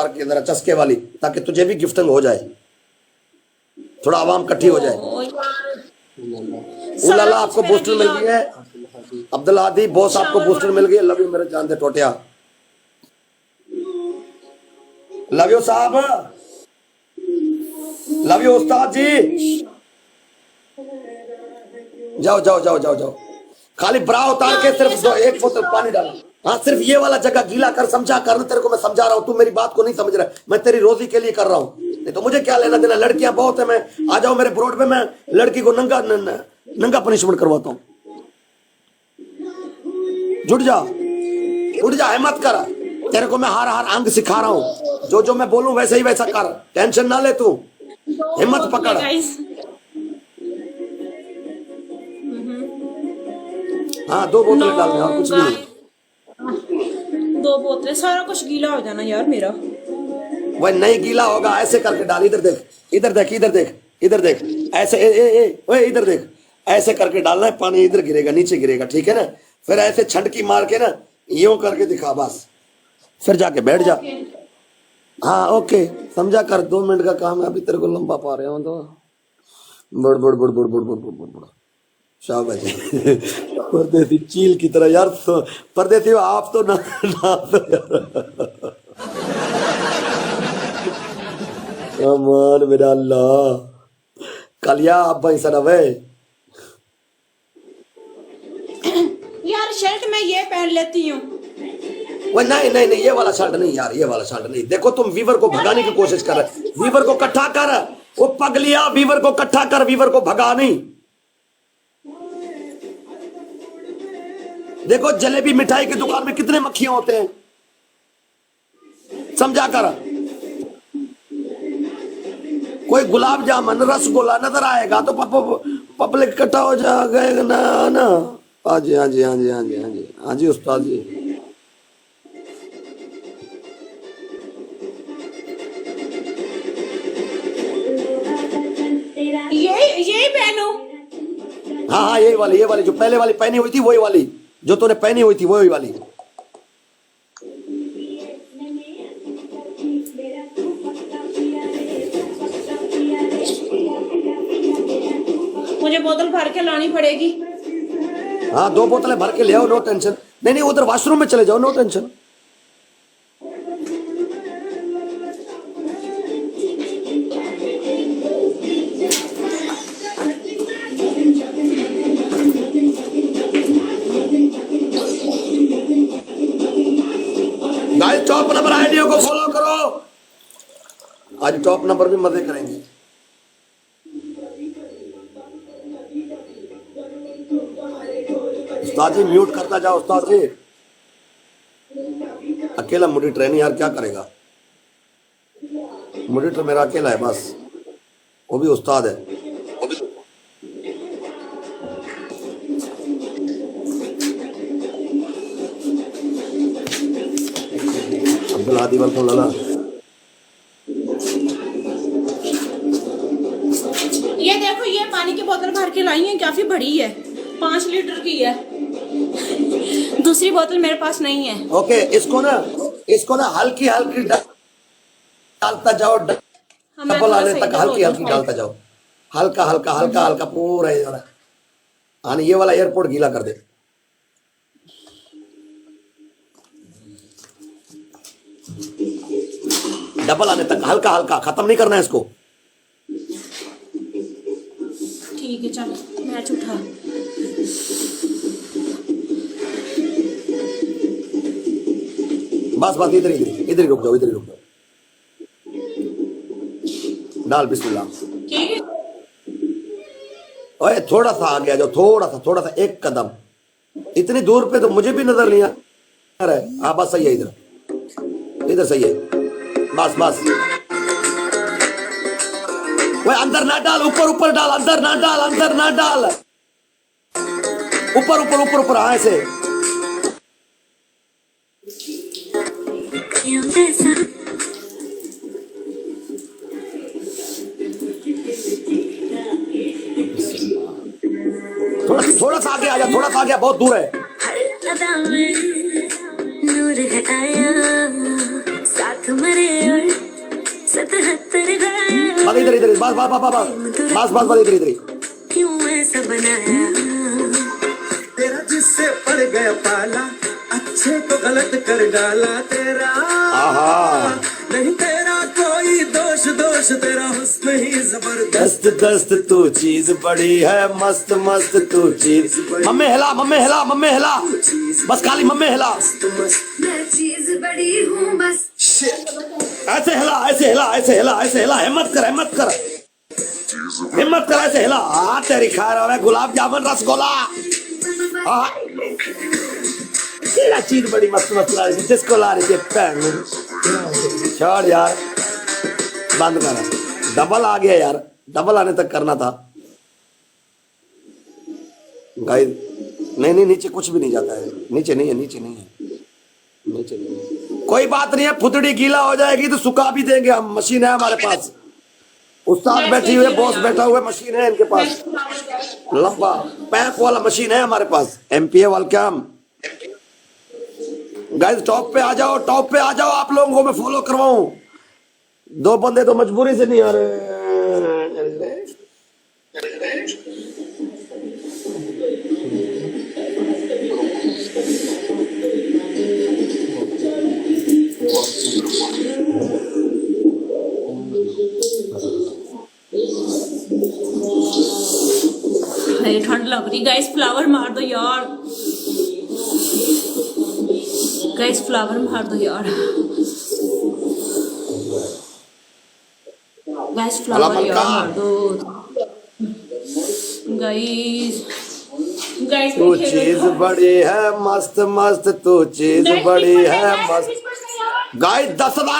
उतार के अंदर चस्के वाली, ताकि तुझे भी गिफ्टिंग हो जाए, थोड़ा आवाम इकट्ठी हो जाए। उलाला आपको बूस्टर मिल गई है। अब्दुल हादी बॉस आपको बूस्टर मिल गई है। लव यू मेरे जान दे टोटिया, लव यू साहब, लव यू उस्ताद जी। जाओ जाओ जाओ जाओ जाओ, खाली ब्रा उतार के सिर्फ एक बोतल पानी डालो। हाँ, सिर्फ ये वाला जगह गीला कर, समझा कर। तेरे को मैं समझा रहा हूँ, तू मेरी बात को नहीं समझ रहा। मैं तेरी रोजी के लिए कर रहा हूँ, नहीं तो मुझे क्या लेना देना। लड़कियां बहुत है, मैं आ जाओ मेरे ब्रोड पे, मैं लड़की को नंगा नंगा पनिशमेंट करवाता हूँ। जुट जा, उठ जा, हिम्मत कर। तेरे को मैं हर हर अंग सिखा रहा हूँ, जो जो मैं बोलूं वैसे ही वैसा कर। टेंशन ना ले तू, हिम्मत पकड़। हाँ, 2 बोतलें डालने और कुछ भी नहीं। 2 बोतलें, सारा कुछ गीला हो जाना यार मेरा। वह नहीं गीला होगा, ऐसे करके डाल। इधर देख, इधर देख, इधर देख, इधर देख, ऐसे ओए इधर देख, ऐसे करके डालना है। पानी इधर गिरेगा, नीचे गिरेगा, ठीक है ना। फिर ऐसे छटकी मार के ना यूं करके दिखा बस, फिर जाके बैठ जा। हाँ ओके, समझा कर। 2 मिनट का काम है, अभी तेरे को लंबा पा रहे हो तो बड़ बड़ बड़ बड़ बड़ बड़ बड़ बड़ बड़ शाबाश। परदेसी चील की तरह यार, तो परदेसी हो आप तो ना तो यार। अमान मेरा अल्लाह, कलिया आप भाई सना वे यार शर्ट मैं ये पहन लेती हूँ। वो नहीं नहीं नहीं, ये वाला शर्ट नहीं यार, ये वाला शर्ट नहीं। देखो तुम वीवर को भगाने की कोशिश कर रहे, वीवर को इकट्ठा कर। वो पगलिया, वीवर को इकट्ठा कर, वीवर को भगा नहीं। देखो जलेबी मिठाई की दुकान में कितने मक्खियां होते हैं, समझा कर। कोई गुलाब जामुन रसगुल्ला नजर आएगा तो पब्लिक इकट्ठा हो जाएगा ना। हाँ जी, हाँ जी, हाँ जी, हाँ जी, हाँ जी, हाँ जी उस्ताद जी। यही पहनूं? हाँ हाँ, ये वाली जो पहले वाली पहनी हुई थी, वही वाली जो तूने पहनी हुई थी, वही वाली। मुझे बोतल भर के लानी पड़ेगी। हाँ, 2 बोतलें भर के ले आओ, नो टेंशन। नहीं नहीं, उधर वॉशरूम में चले जाओ, no tension. Guys, top number idea को फॉलो करो, आज टॉप नंबर भी मजे करेंगे। उस्ताद जी म्यूट करता जाओ, उस्ताद जी। अकेला मॉनिटर है नहीं यार, क्या करेगा। मॉनिटर मेरा अकेला है बस, वो भी उस्ताद है। अब्दुल हादी वालेकुम लाला। ये देखो, ये पानी की बोतल भर के लाई है, काफी बड़ी है, 5 लीटर की है। दूसरी बोतल मेरे पास नहीं है। ओके, इसको ना हल्की हल्की डालता जाओ, डबल आने तक हल्की हल्की डालता जाओ, हल्का हल्का हल्का हल्का पूरा। हाँ, ये वाला एयरपोर्ट गीला कर दे। डबल आने तक हल्का हल्का, खत्म नहीं करना है इसको। ठीक है, चल मैच उठा। बस बस, इधर ही रुक जाओ, इधर ही रुक जाओ। डाल बिस्मिल्लाह। ठीक है, ओए थोड़ा सा आगे आ जाओ, थोड़ा सा 1 कदम। इतनी दूर पे तो मुझे भी नजर नहीं आ रहा है। हाँ बस सही है, इधर सही है, बस बस। वो अंदर ना डाल, ऊपर डाल, अंदर ना डाल, ऊपर। हाँ ऐसे। थोड़ा सा आगे आ जा, थोड़ा सा आगे, बहुत दूर है। नूर है आया साथ मरे और इधर इधर बस बस बस बस बस बस इधर इधर क्यों ऐसा बनाया तेरा जिससे पड़ गया पाला अच्छे को गलत कर डाला तेरा नहीं तेरा कोई दोष दोष तेरा हुस्न ही जबरदस्त दस्त दस्त तू चीज बड़ी है मस्त मस्त तू चीज मम्मी हिला मम्मी हिला मम्मी हिला बस खाली मम्मी हिला मैं चीज बड़ी हूँ बस ऐसे हिला ऐसे हिला ऐसे हिला ऐसे हिला हिम्मत कर हिम्मत कर हिम्मत कर ऐसे हिला तेरी खैर हो गुलाब जामुन रसगुल्ला तेरा चीज बड़ी मस्त मस्त ला रही जिसको ला रही है छोड़ यार बंद कर डबल आ गया यार डबल आने तक करना था गाइस नहीं नहीं नीचे कुछ भी नहीं जाता है नीचे नहीं है नीचे नहीं है नीचे नहीं है कोई बात नहीं है फुदड़ी गीला हो जाएगी तो सुखा भी देंगे हम मशीन है हमारे पास उस्ताद बैठी हुए बॉस बैठा हुआ मशीन है इनके पास लंबा पैक वाला मशीन है हमारे पास एमपीए वेलकम गाइस टॉप पे आ जाओ आप लोगों को मैं फॉलो करवाऊं दो बंदे तो मजबूरी से नहीं आ रहे ठंड लग रही गाइस फ्लावर मार दो यार गाइस फ्लावर मार दो यार गाइस फ्लावर यार मार दो गाइस गाइस तू चीज बड़ी है मस्त मस्त तू चीज बड़ी है मस्त गाइस 10,000